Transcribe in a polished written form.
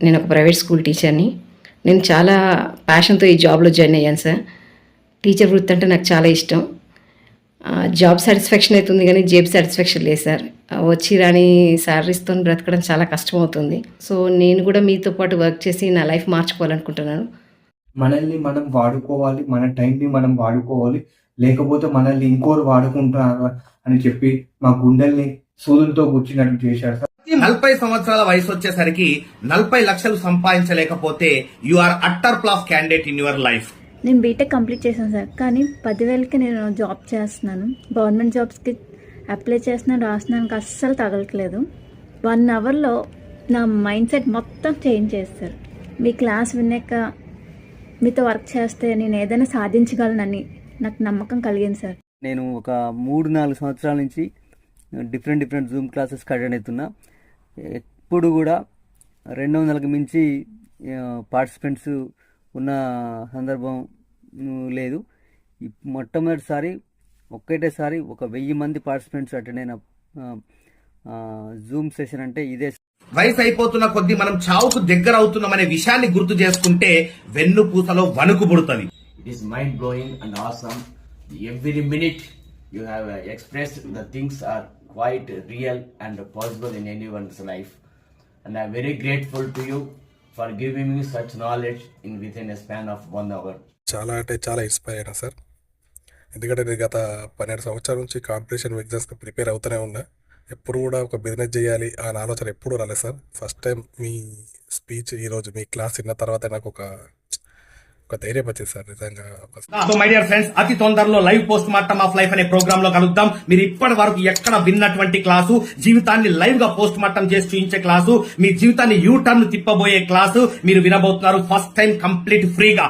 నేను ఒక private school టీచర్ని. నేను చాలా ప్యాషన్తో ఈ జాబ్లో జాయిన్ అయ్యాను సార్. టీచర్ వృత్తి అంటే నాకు చాలా ఇష్టం. జాబ్ సాటిస్ఫాక్షన్ అవుతుంది కానీ జేబ్ సాటిస్ఫాక్షన్ లేదు సార్. వచ్చి రాని శాలరీస్తో బ్రతకడం చాలా కష్టమవుతుంది. సో నేను కూడా మీతో పాటు వర్క్ చేసి నా లైఫ్ మార్చుకోవాలనుకుంటున్నాను. మనల్ని మనం వాడుకోవాలి, మన టైంని మనం వాడుకోవాలి, లేకపోతే మనల్ని ఇంకోరు వాడుకుంటున్నారు అని చెప్పి మా గుండెల్ని సూదులతో గుచ్చినట్టు చేశారు సార్. 40 సంవత్సరాల వయసు వచ్చేసరికి 40 లక్షలు సంపాదించలేకపోతే you are utter flop candidate in your life. నేను బీటెక్ కంప్లీట్ చేశాను సార్, కానీ 10,000కి నేను జాబ్ చేస్తున్నాను. గవర్నమెంట్ జాబ్స్కి అప్లై చేస్తున్నాను, రాస్తున్నానికి అస్సలు తగలట్లేదు. 1 అవర్లో నా మైండ్ సెట్ మొత్తం చేంజ్ చేస్తారు. మీ క్లాస్ విన్నాక మీతో వర్క్ చేస్తే నేను ఏదైనా సాధించగలనని నాకు నమ్మకం కలిగింది సార్. నేను ఒక 3-4 సంవత్సరాల నుంచి డిఫరెంట్ జూమ్ క్లాసెస్కి అటెండ్ అవుతున్నా. ఎప్పుడు కూడా 200కి మించి పార్టిసిపెంట్స్ ఉన్న సందర్భం లేదు. మొట్టమొదటిసారి ఒక్కటేసారి 1000 మంది పార్టిసిపెంట్స్ అటెండ్ అయిన జూమ్ సెషన్ అంటే ఇదే. వయసు అయిపోతున్న కొద్దీ మనం చావుకు దగ్గర అవుతున్నామనే విషయాన్ని గుర్తు చేసుకుంటే వెన్నుపూసలో వణుకు పుడుతుంది. It is mind blowing and awesome. Every minute you have expressed the things are quite real and possible in anyone's life, and I am very grateful to you for giving me such knowledge within a span of 1 hour. చాలా అంటే చాలా inspire అయినా sir. ఎందుకంటే నేను గత 12 సంవత్సరాల నుంచి competition ఎగ్జామ్స్కి ప్రిపేర్ అవుతూనే ఉన్నా. ఎప్పుడు కూడా ఒక బిజినెస్ చేయాలి అనే ఆలోచన ఎప్పుడు రాలేదు సార్. ఫస్ట్ టైం మీ స్పీచ్ ఈరోజు మీ క్లాస్ విన్న తర్వాత నాకు ఒక ధైర్యం వచ్చింది సార్ నిజంగా. సో మై డియర్ ఫ్రెండ్స్, అతి తొందరలో live post mortem of life అనే ప్రోగ్రామ్ లో కలుద్దాం. మీరు ఇప్పటి వరకు ఎక్కడ విన్నటువంటి క్లాసు, జీవితాన్ని లైవ్ గా పోస్ట్ మార్టం చేసి చూపించే క్లాసు, మీ జీవితాన్ని యూ టర్న్ తిప్పబోయే క్లాసు మీరు వినబోతున్నారు. ఫస్ట్ టైం కంప్లీట్ ఫ్రీగా.